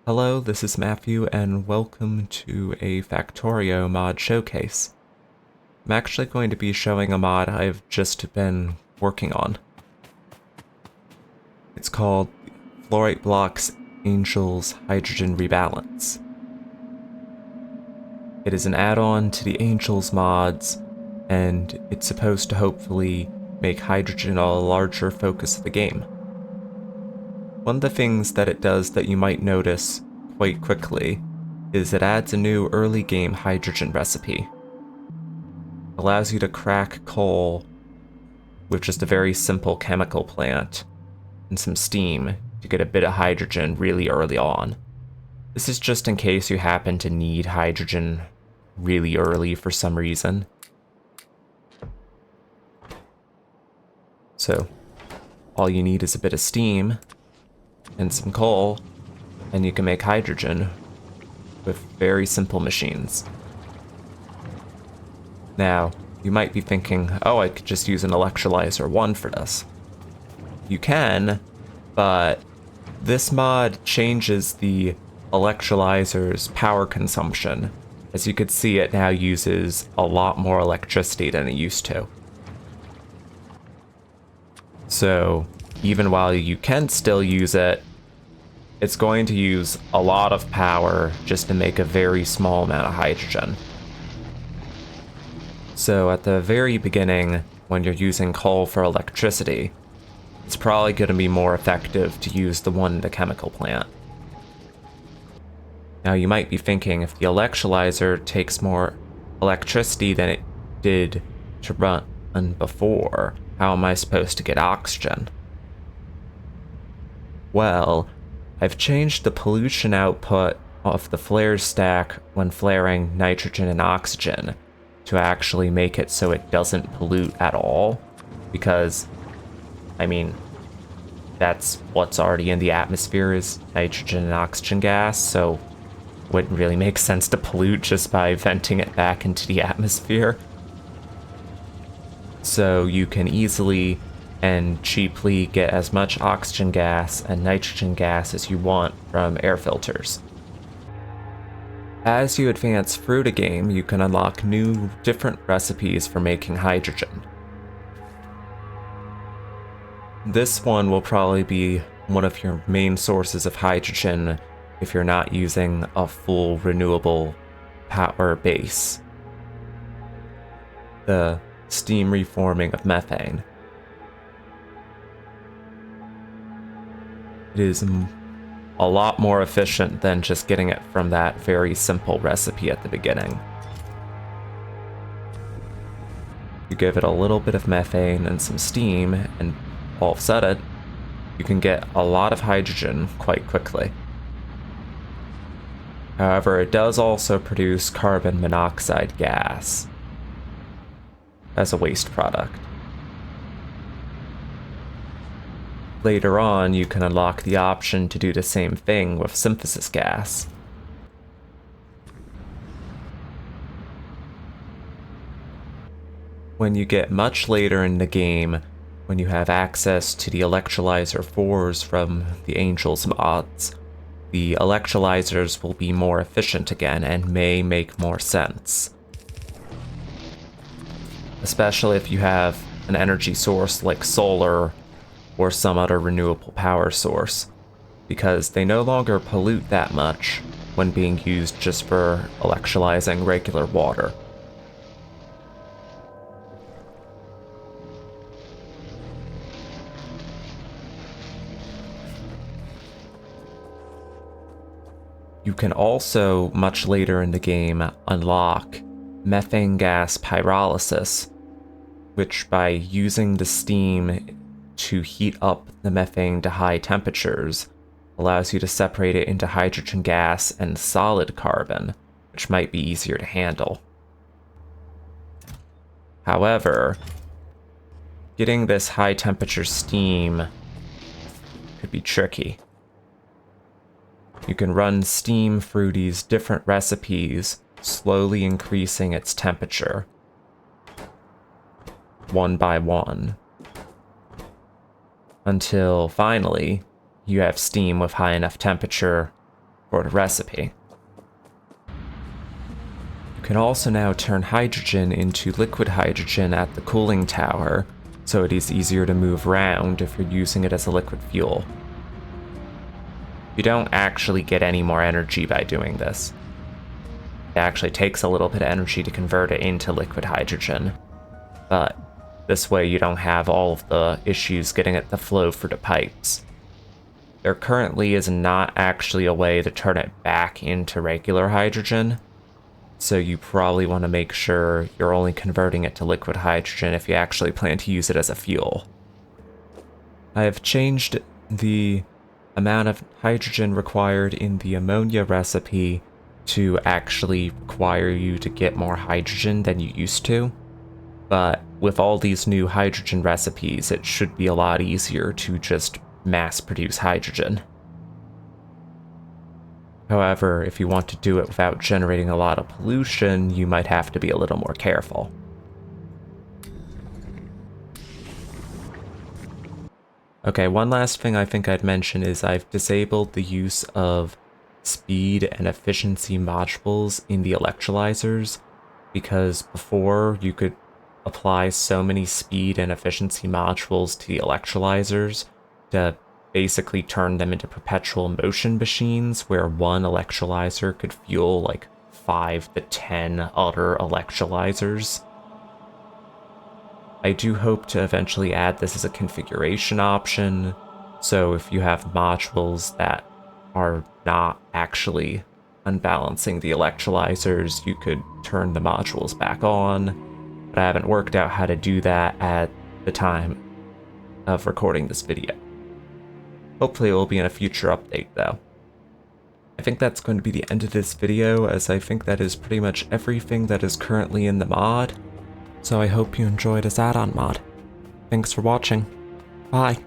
Hello, this is Matthew, and welcome to a Factorio mod showcase. I'm actually going to be showing a mod I've just been working on. It's called FluoriteBlock's Angel's Hydrogen Rebalance. It is an add-on to the Angels mods, and it's supposed to hopefully make hydrogen a larger focus of the game. One of the things that it does that you might notice quite quickly is it adds a new early game hydrogen recipe. It allows you to crack coal with just a very simple chemical plant and some steam to get a bit of hydrogen really early on. This is just in case you happen to need hydrogen really early for some reason. So all you need is a bit of steam and some coal, and you can make hydrogen with very simple machines. Now, you might be thinking, oh, I could just use an electrolyzer 1 for this. You can, but this mod changes the electrolyzer's power consumption. As you can see, it now uses a lot more electricity than it used to. So, even while you can still use it, it's going to use a lot of power just to make a very small amount of hydrogen. So at the very beginning, when you're using coal for electricity, it's probably going to be more effective to use the one in the chemical plant. Now you might be thinking, if the electrolyzer takes more electricity than it did to run before, how am I supposed to get oxygen? Well, I've changed the pollution output of the flare stack when flaring nitrogen and oxygen to actually make it so it doesn't pollute at all, because, I mean, that's what's already in the atmosphere is nitrogen and oxygen gas, so it wouldn't really make sense to pollute just by venting it back into the atmosphere. So you can easily and cheaply get as much oxygen gas and nitrogen gas as you want from air filters. As you advance through the game, you can unlock new, different recipes for making hydrogen. This one will probably be one of your main sources of hydrogen if you're not using a full renewable power base. The steam reforming of methane. It is a lot more efficient than just getting it from that very simple recipe at the beginning. You give it a little bit of methane and some steam, and all of a sudden, you can get a lot of hydrogen quite quickly. However, it does also produce carbon monoxide gas as a waste product. Later on, you can unlock the option to do the same thing with synthesis gas. When you get much later in the game, when you have access to the electrolyzer 4s from the Angels mods, the electrolyzers will be more efficient again and may make more sense. Especially if you have an energy source like solar or some other renewable power source, because they no longer pollute that much when being used just for electrolyzing regular water. You can also, much later in the game, unlock methane gas pyrolysis, which by using the steam to heat up the methane to high temperatures allows you to separate it into hydrogen gas and solid carbon, which might be easier to handle. However, getting this high temperature steam could be tricky. You can run steam through these different recipes, slowly increasing its temperature, one by one, until finally you have steam with high enough temperature for the recipe. You can also now turn hydrogen into liquid hydrogen at the cooling tower, so it is easier to move around if you're using it as a liquid fuel. You don't actually get any more energy by doing this. It actually takes a little bit of energy to convert it into liquid hydrogen, but this way you don't have all of the issues getting it to flow through the pipes. There currently is not actually a way to turn it back into regular hydrogen, so you probably want to make sure you're only converting it to liquid hydrogen if you actually plan to use it as a fuel. I have changed the amount of hydrogen required in the ammonia recipe to actually require you to get more hydrogen than you used to, but with all these new hydrogen recipes, it should be a lot easier to just mass produce hydrogen. However, if you want to do it without generating a lot of pollution, you might have to be a little more careful. Okay, one last thing I think I'd mention is I've disabled the use of speed and efficiency modules in the electrolyzers, because before you could apply so many speed and efficiency modules to the electrolyzers to basically turn them into perpetual motion machines where one electrolyzer could fuel like 5 to 10 other electrolyzers. I do hope to eventually add this as a configuration option, so if you have modules that are not actually unbalancing the electrolyzers, you could turn the modules back on, but I haven't worked out how to do that at the time of recording this video. Hopefully it will be in a future update though. I think that's going to be the end of this video, as I think that is pretty much everything that is currently in the mod, so I hope you enjoyed this add-on mod. Thanks for watching. Bye.